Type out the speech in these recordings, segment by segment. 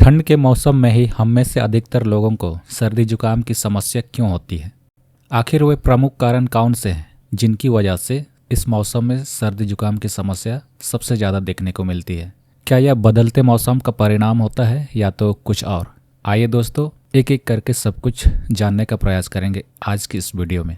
ठंड के मौसम में ही हम में से अधिकतर लोगों को सर्दी जुकाम की समस्या क्यों होती है? आखिर वे प्रमुख कारण कौन से हैं जिनकी वजह से इस मौसम में सर्दी जुकाम की समस्या सबसे ज़्यादा देखने को मिलती है? क्या यह बदलते मौसम का परिणाम होता है या तो कुछ और? आइए दोस्तों, एक एक करके सब कुछ जानने का प्रयास करेंगे आज की इस वीडियो में।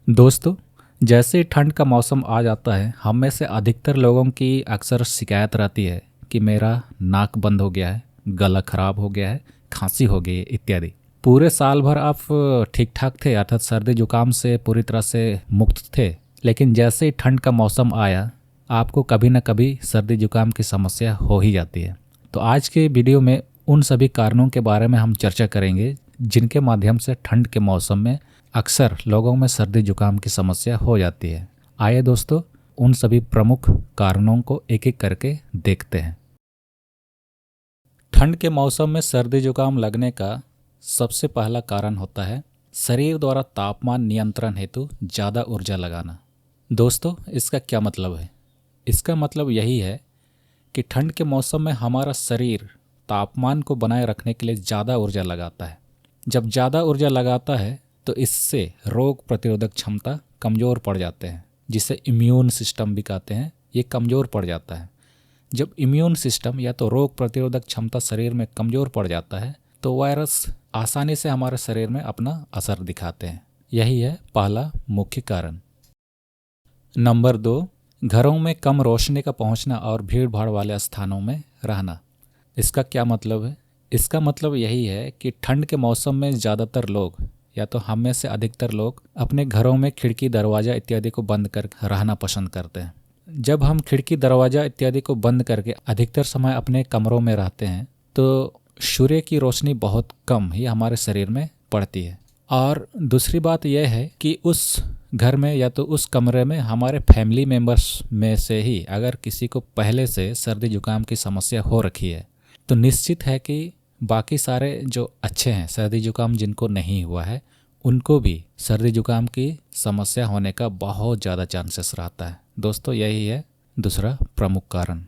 दोस्तों, जैसे ही ठंड का मौसम आ जाता है, हम में से अधिकतर लोगों की अक्सर शिकायत रहती है कि मेरा नाक बंद हो गया है, गला खराब हो गया है, खांसी हो गई है इत्यादि। पूरे साल भर आप ठीक ठाक थे, अर्थात सर्दी जुकाम से पूरी तरह से मुक्त थे, लेकिन जैसे ही ठंड का मौसम आया, आपको कभी न कभी सर्दी जुकाम की समस्या हो ही जाती है। तो आज के वीडियो में उन सभी कारणों के बारे में हम चर्चा करेंगे जिनके माध्यम से ठंड के मौसम में अक्सर लोगों में सर्दी जुकाम की समस्या हो जाती है। आइए दोस्तों, उन सभी प्रमुख कारणों को एक एक करके देखते हैं। ठंड के मौसम में सर्दी जुकाम लगने का सबसे पहला कारण होता है शरीर द्वारा तापमान नियंत्रण हेतु ज़्यादा ऊर्जा लगाना। दोस्तों, इसका क्या मतलब है? इसका मतलब यही है कि ठंड के मौसम में हमारा शरीर तापमान को बनाए रखने के लिए ज़्यादा ऊर्जा लगाता है। जब ज़्यादा ऊर्जा लगाता है तो इससे रोग प्रतिरोधक क्षमता कमज़ोर पड़ जाते हैं, जिसे इम्यून सिस्टम भी कहते हैं, ये कमज़ोर पड़ जाता है। जब इम्यून सिस्टम या तो रोग प्रतिरोधक क्षमता शरीर में कमज़ोर पड़ जाता है तो वायरस आसानी से हमारे शरीर में अपना असर दिखाते हैं। यही है पहला मुख्य कारण। नंबर 2, घरों में कम रोशनी का पहुंचना और भीड़ भाड़ वाले स्थानों में रहना। इसका क्या मतलब है? इसका मतलब यही है कि ठंड के मौसम में ज़्यादातर लोग या तो हम में से अधिकतर लोग अपने घरों में खिड़की दरवाज़ा इत्यादि को बंद कर रहना पसंद करते हैं। जब हम खिड़की दरवाज़ा इत्यादि को बंद करके अधिकतर समय अपने कमरों में रहते हैं तो सूर्य की रोशनी बहुत कम ही हमारे शरीर में पड़ती है। और दूसरी बात यह है कि उस घर में या तो उस कमरे में हमारे फैमिली मेम्बर्स में से ही अगर किसी को पहले से सर्दी जुकाम की समस्या हो रखी है तो निश्चित है कि बाकी सारे जो अच्छे हैं, सर्दी जुकाम जिनको नहीं हुआ है, उनको भी सर्दी जुकाम की समस्या होने का बहुत ज़्यादा चांसेस रहता है। दोस्तों, यही है दूसरा प्रमुख कारण।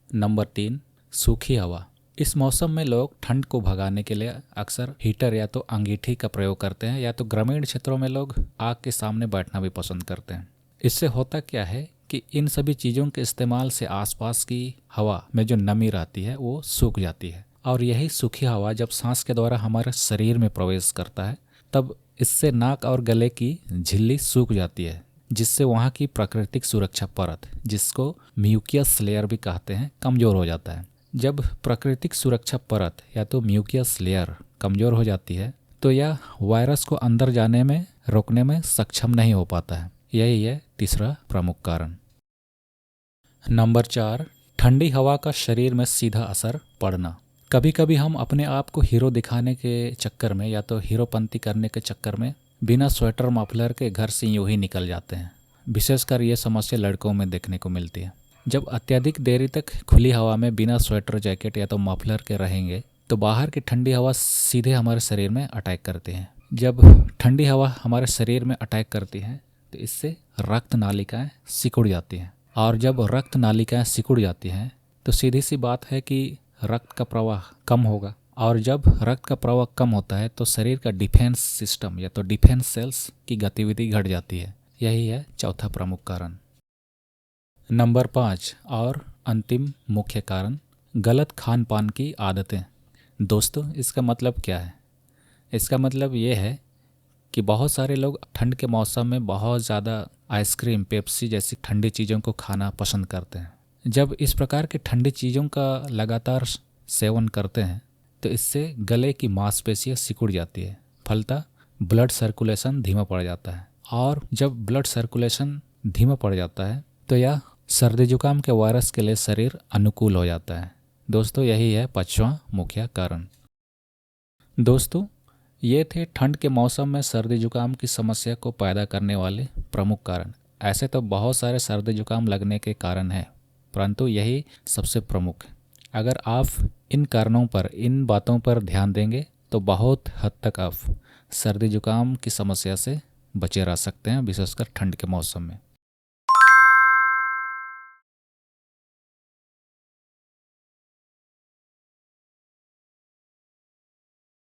नंबर 3, सूखी हवा। इस मौसम में लोग ठंड को भगाने के लिए अक्सर हीटर या तो अंगीठी का प्रयोग करते हैं या तो ग्रामीण क्षेत्रों में लोग आग के सामने बैठना भी पसंद करते हैं। इससे होता क्या है कि इन सभी चीज़ों के इस्तेमाल से आसपास की हवा में जो नमी रहती है वो सूख जाती है, और यही सूखी हवा जब सांस के द्वारा हमारे शरीर में प्रवेश करता है तब इससे नाक और गले की झिल्ली सूख जाती है, जिससे वहाँ की प्राकृतिक सुरक्षा परत, जिसको म्यूकियस लेयर भी कहते हैं, कमज़ोर हो जाता है। जब प्राकृतिक सुरक्षा परत या तो म्यूकियस लेयर कमज़ोर हो जाती है तो यह वायरस को अंदर जाने में रोकने में सक्षम नहीं हो पाता है। यही है तीसरा प्रमुख कारण। नंबर 4, ठंडी हवा का शरीर में सीधा असर पड़ना। कभी कभी हम अपने आप को हीरो दिखाने के चक्कर में या तो हीरोपंती करने के चक्कर में बिना स्वेटर मफलर के घर से यूं ही निकल जाते हैं। विशेषकर ये समस्या लड़कों में देखने को मिलती है। जब अत्यधिक देरी तक खुली हवा में बिना स्वेटर, जैकेट या तो मफलर के रहेंगे तो बाहर की ठंडी हवा सीधे हमारे शरीर में अटैक करती है। जब ठंडी हवा हमारे शरीर में अटैक करती है तो इससे रक्त नालिकाएँ सिकुड़ जाती हैं, और जब रक्त नालिकाएँ सिकुड़ जाती हैं तो सीधी सी बात है कि रक्त का प्रवाह कम होगा, और जब रक्त का प्रवाह कम होता है तो शरीर का डिफेंस सिस्टम या तो डिफेंस सेल्स की गतिविधि घट जाती है। यही है चौथा प्रमुख कारण। नंबर 5 और अंतिम मुख्य कारण, गलत खान पान की आदतें। दोस्तों, इसका मतलब क्या है? इसका मतलब ये है कि बहुत सारे लोग ठंड के मौसम में बहुत ज़्यादा आइसक्रीम, पेप्सी जैसी ठंडी चीज़ों को खाना पसंद करते हैं। जब इस प्रकार की ठंडी चीज़ों का लगातार सेवन करते हैं तो इससे गले की मांसपेशियाँ सिकुड़ जाती है, फलतः ब्लड सर्कुलेशन धीमा पड़ जाता है, और जब ब्लड सर्कुलेशन धीमा पड़ जाता है तो यह सर्दी जुकाम के वायरस के लिए शरीर अनुकूल हो जाता है। दोस्तों, यही है 5वां मुख्य कारण। दोस्तों, ये थे ठंड के मौसम में सर्दी जुकाम की समस्या को पैदा करने वाले प्रमुख कारण। ऐसे तो बहुत सारे सर्दी जुकाम लगने के कारण हैं, परंतु यही सबसे प्रमुख है। अगर आप इन कारणों पर, इन बातों पर ध्यान देंगे तो बहुत हद तक आप सर्दी जुकाम की समस्या से बचे रह सकते हैं, विशेषकर ठंड के मौसम में।